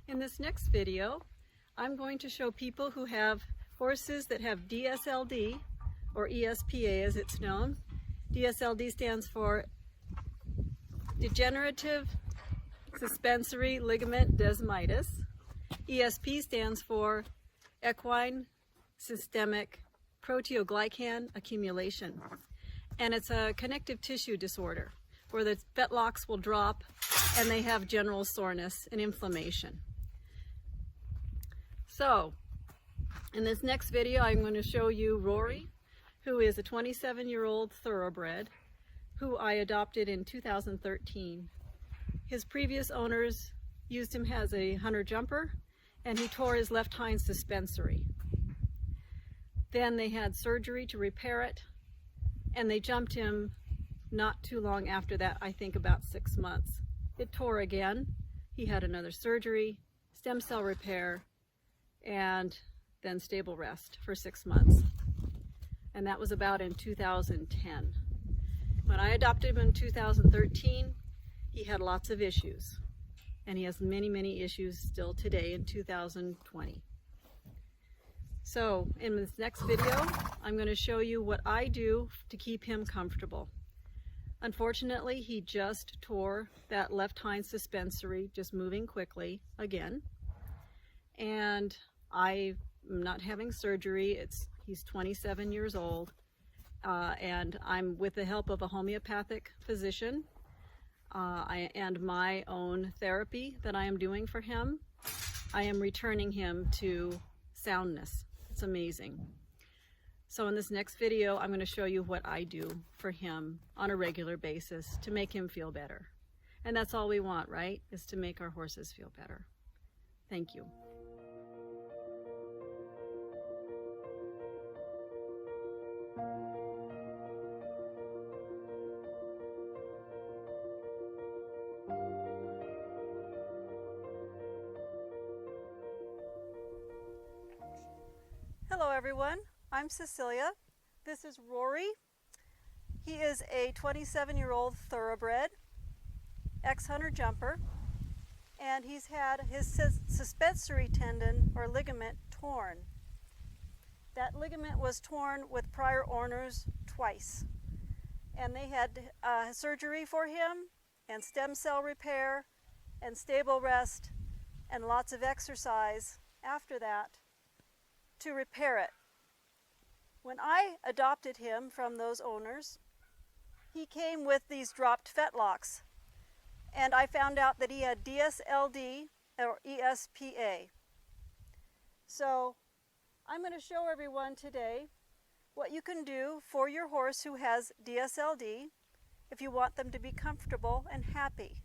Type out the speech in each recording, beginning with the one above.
In this next video, I'm going to show people who have horses that have DSLD, or ESPA as it's known. DSLD stands for Degenerative Suspensory Ligament Desmitis. ESP stands for Equine Systemic Proteoglycan Accumulation. And it's a connective tissue disorder where the fetlocks will drop and they have general soreness and inflammation. So, in this next video, I'm going to show you Rory, who is a 27-year-old thoroughbred who I adopted in 2013. His previous owners used him as a hunter jumper, and he tore his left hind suspensory. Then they had surgery to repair it, and they jumped him not too long after that, I think about 6 months. It tore again. He had another surgery, stem cell repair, and then stable rest for 6 months. And that was about in 2010. When I adopted him in 2013, he had lots of issues. And he has many, many issues still today in 2020. So in this next video, I'm going to show you what I do to keep him comfortable. Unfortunately, he just tore that left hind suspensory, just moving quickly again. And I'm not having surgery. He's 27 years old, and I'm with the help of a homeopathic physician and my own therapy that I am doing for him. I am returning him to soundness. It's amazing. So in this next video, I'm going to show you what I do for him on a regular basis to make him feel better. And that's all we want, right? Is to make our horses feel better. Thank you. Hello everyone, I'm Cecilia. This is Rory. He is a 27-year-old thoroughbred, ex-hunter jumper, and he's had his suspensory tendon or ligament torn. That ligament was torn with prior owners twice, and they had surgery for him and stem cell repair and stable rest and lots of exercise after that to repair it. When I adopted him from those owners, he came with these dropped fetlocks, and I found out that he had DSLD or ESPA. So I'm going to show everyone today what you can do for your horse who has DSLD if you want them to be comfortable and happy.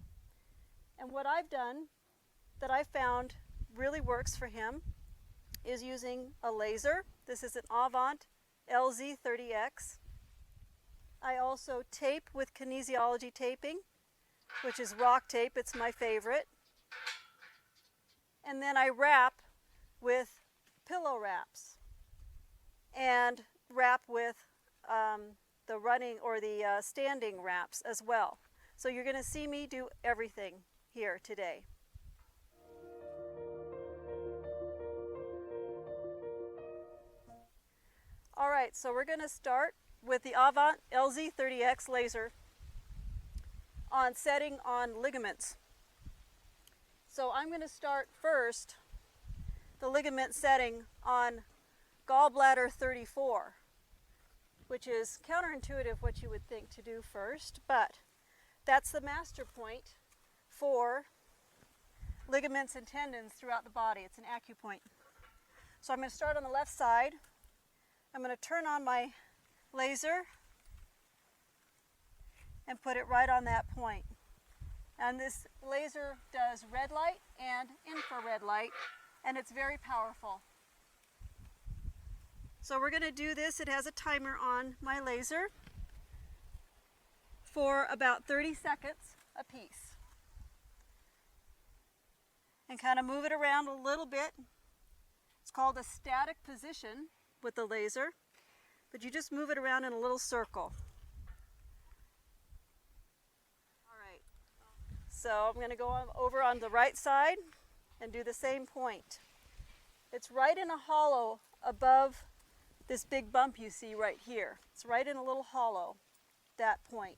And what I've done that I found really works for him is using a laser. This is an Avant LZ30X. I also tape with kinesiology taping, which is rock tape. It's my favorite. And then I wrap with pillow wraps and wrap with the running or the standing wraps as well. So you're going to see me do everything here today. Alright, so we're going to start with the Avant LZ30X laser on setting on ligaments. So I'm going to start first the ligament setting on gallbladder 34, which is counterintuitive what you would think to do first, but that's the master point for ligaments and tendons throughout the body. It's an acupoint. So I'm going to start on the left side. I'm going to turn on my laser and put it right on that point. And this laser does red light and infrared light, and it's very powerful. So we're going to do this. It has a timer on my laser for about 30 seconds a piece. And kind of move it around a little bit. It's called a static position with the laser. but you just move it around in a little circle. All right, so I'm going to go over on the right side and do the same point. It's right in a hollow above this big bump you see right here. It's right in a little hollow, that point.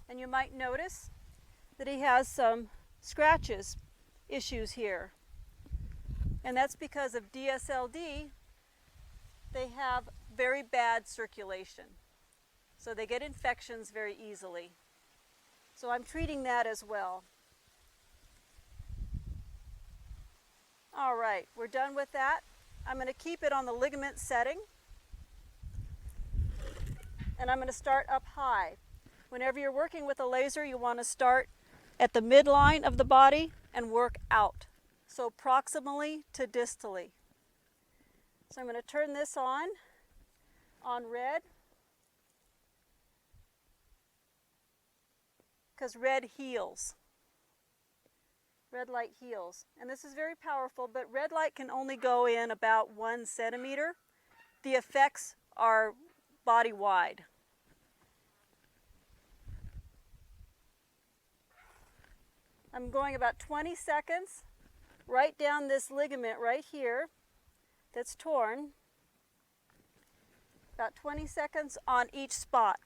And you might notice that he has some scratches issues here. And that's because of DSLD. They have very bad circulation. So they get infections very easily. So I'm treating that as well. All right, we're done with that. I'm going to keep it on the ligament setting. And I'm going to start up high. Whenever you're working with a laser, you want to start at the midline of the body and work out. So proximally to distally. So I'm going to turn this on red, because red heals. Red light heals. And this is very powerful, but red light can only go in about 1 centimeter. The effects are body-wide. I'm going about 20 seconds right down this ligament right here that's torn. About 20 seconds on each spot.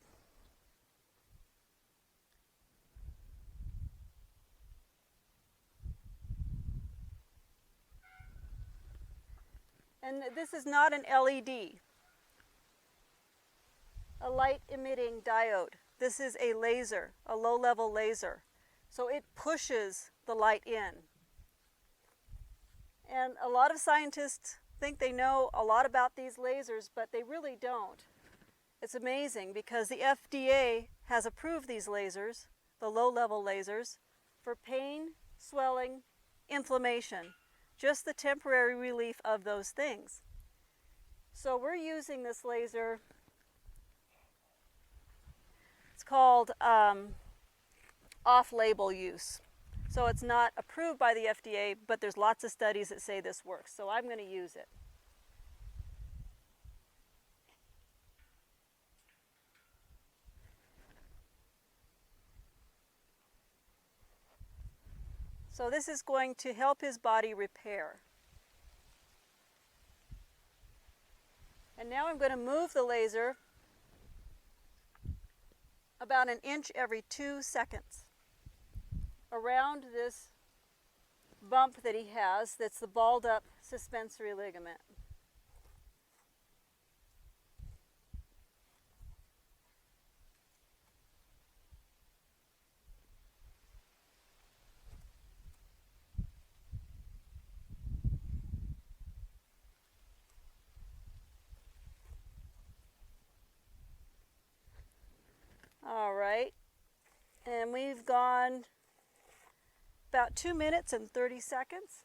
And this is not an LED, a light emitting diode. This is a laser, a low-level laser. So it pushes the light in. And a lot of scientists think they know a lot about these lasers, but they really don't. It's amazing because the FDA has approved these lasers, the low-level lasers, for pain, swelling, inflammation, just the temporary relief of those things. So we're using this laser. It's called off-label use. So it's not approved by the FDA, but there's lots of studies that say this works. So I'm going to use it. So this is going to help his body repair. And now I'm going to move the laser about 1 inch every 2 seconds around this bump that he has that's the balled up suspensory ligament. All right, and we've gone about 2 minutes and 30 seconds.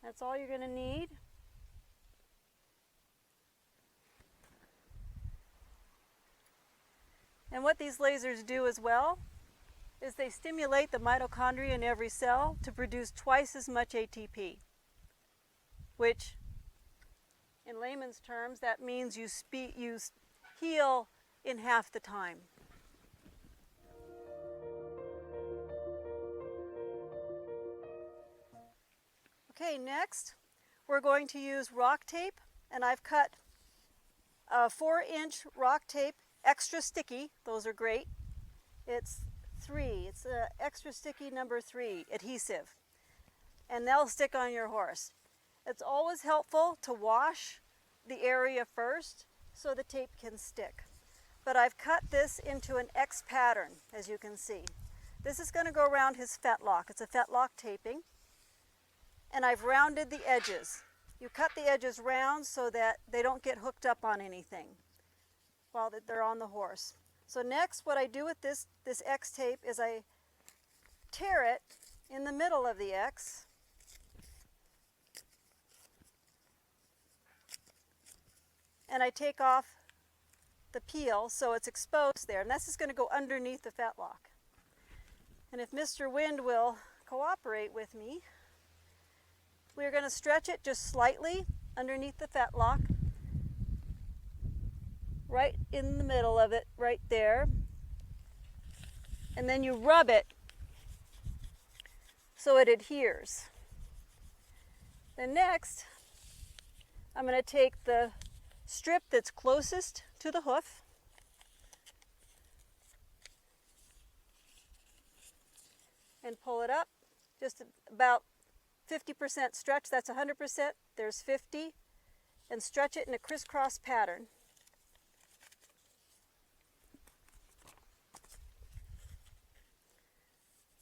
That's all you're going to need. And what these lasers do as well is they stimulate the mitochondria in every cell to produce twice as much ATP, which in layman's terms, that means you heal in half the time. Okay, next we're going to use rock tape, and I've cut a 4-inch rock tape, extra sticky. Those are great. It's extra sticky number 3 adhesive, and they'll stick on your horse. It's always helpful to wash the area first so the tape can stick. But I've cut this into an X pattern, as you can see. This is going to go around his fetlock. It's a fetlock taping. And I've rounded the edges. You cut the edges round so that they don't get hooked up on anything while they're on the horse. So next, what I do with this X tape is I tear it in the middle of the X. And I take off the peel so it's exposed there. And this is going to go underneath the fetlock. And if Mr. Wind will cooperate with me, we're going to stretch it just slightly underneath the fetlock, right in the middle of it, right there. And then you rub it so it adheres. Then next, I'm going to take the strip that's closest to the hoof and pull it up, just about 50% stretch. That's 100%, there's 50, and stretch it in a crisscross pattern.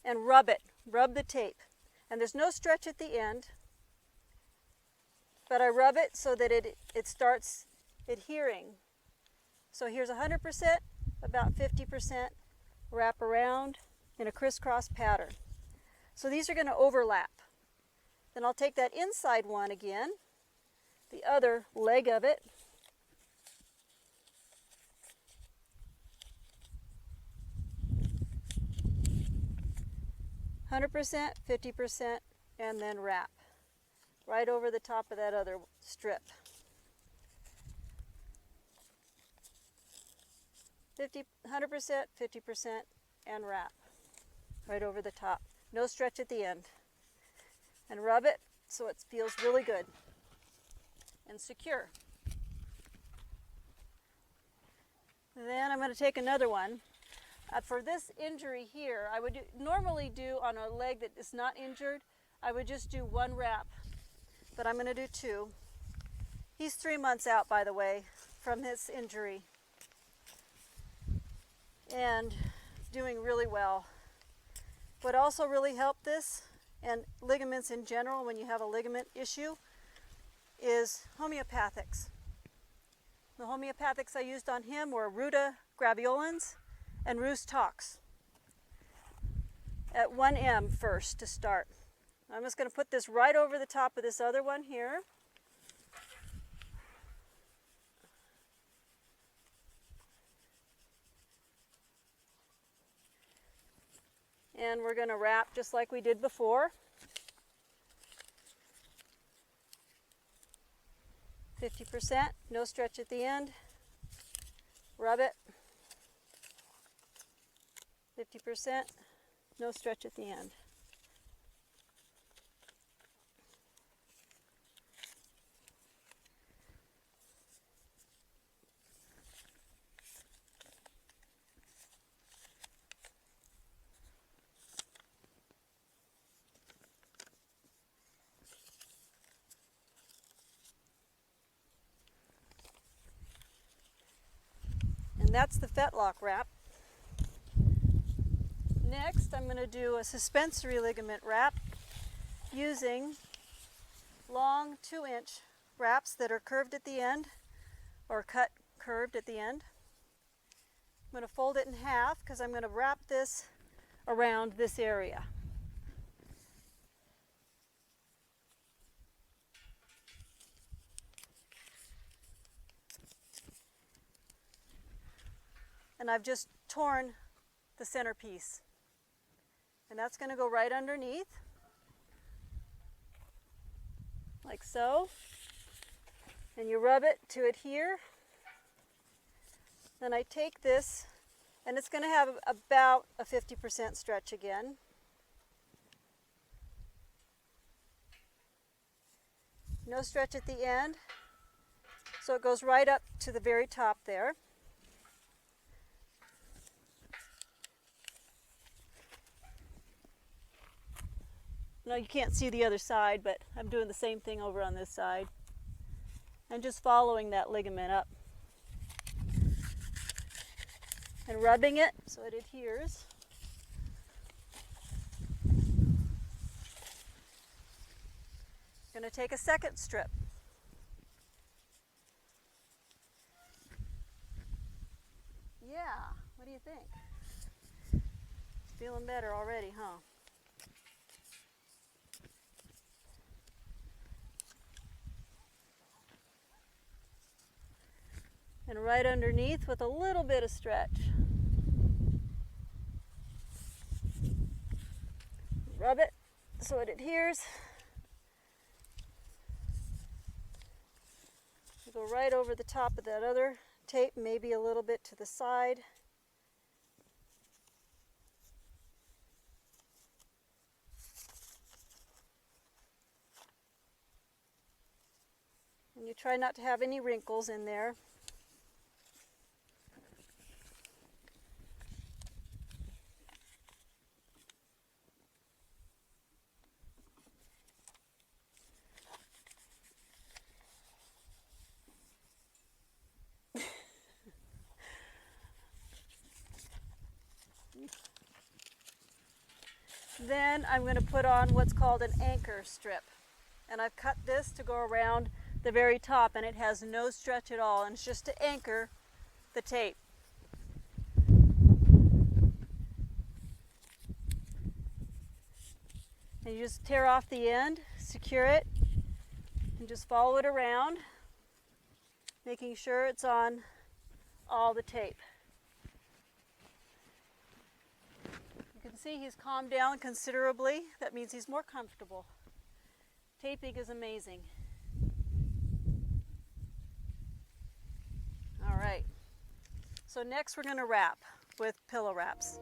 And rub it, rub the tape. And there's no stretch at the end, but I rub it so that it starts adhering. So here's 100%, about 50% wrap around in a crisscross pattern. So these are going to overlap. Then I'll take that inside one again, the other leg of it, %, 50%, and then wrap right over the top of that other strip. 100%, 50%, and wrap right over the top. No stretch at the end. And rub it so it feels really good and secure. Then I'm going to take another one. For this injury here, I would normally do on a leg that is not injured, I would just do one wrap, but I'm going to do two. He's 3 months out, by the way, from his injury, and doing really well. What also really helped this, and ligaments in general when you have a ligament issue, is homeopathics. The homeopathics I used on him were Ruta graveolens and Rus tox at 1 m first to start. I'm just going to put this right over the top of this other one here. And we're going to wrap just like we did before. 50%, no stretch at the end. Rub it. 50%, no stretch at the end. And that's the fetlock wrap. Next, I'm going to do a suspensory ligament wrap using long 2-inch wraps that are curved at the end, or cut curved at the end. I'm going to fold it in half because I'm going to wrap this around this area. And I've just torn the centerpiece. And that's going to go right underneath, like so. And you rub it to adhere. Then I take this, and it's going to have about a 50% stretch again. No stretch at the end, so it goes right up to the very top there. No, you can't see the other side, but I'm doing the same thing over on this side. I'm just following that ligament up and rubbing it so it adheres. I'm going to take a second strip. Yeah, what do you think? Feeling better already, huh? And right underneath with a little bit of stretch. so it adheres. You go right over the top of that other tape, maybe a little bit to the side. And you try not to have any wrinkles in there. Then I'm going to put on what's called an anchor strip. And I've cut this to go around the very top, and it has no stretch at all, and it's just to anchor the tape. And you just tear off the end, secure it, and just follow it around, making sure it's on all the tape. You can see he's calmed down considerably. That means he's more comfortable. Taping is amazing. All right, so next we're going to wrap with pillow wraps.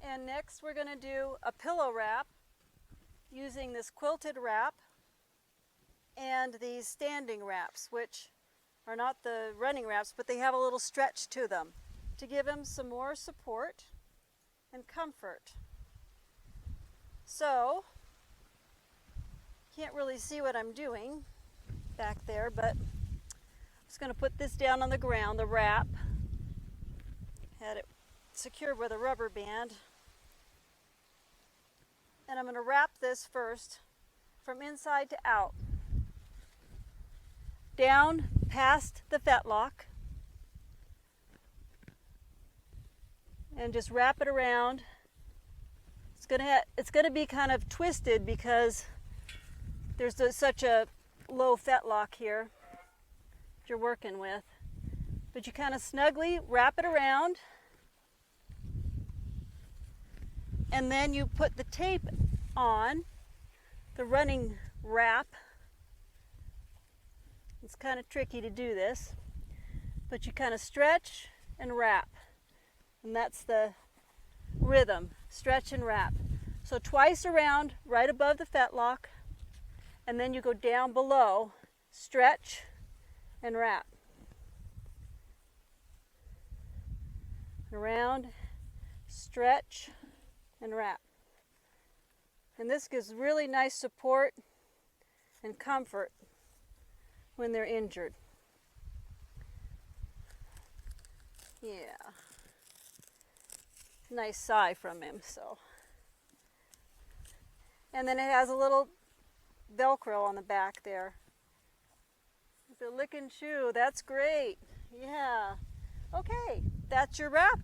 And next we're going to do a pillow wrap using this quilted wrap and these standing wraps, which are not the running wraps, but they have a little stretch to them to give him some more support and comfort. So, can't really see what I'm doing back there, but I'm just going to put this down on the ground, the wrap. Had it secured with a rubber band. And I'm going to wrap this first from inside to out. Down past the fetlock. And just wrap it around. It's going to be kind of twisted because there's such a low fetlock here that you're working with. But you kind of snugly wrap it around, and then you put the tape on, the running wrap. It's kind of tricky to do this, but you kind of stretch and wrap, and that's the rhythm, stretch and wrap. So twice around, right above the fetlock, and then you go down below, stretch and wrap. Around, stretch and wrap. And this gives really nice support and comfort when they're injured. Yeah. Nice sigh from him, so. And then it has a little Velcro on the back there. The lick and chew, that's great. Yeah. Okay, that's your wrap,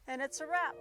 and it's a wrap.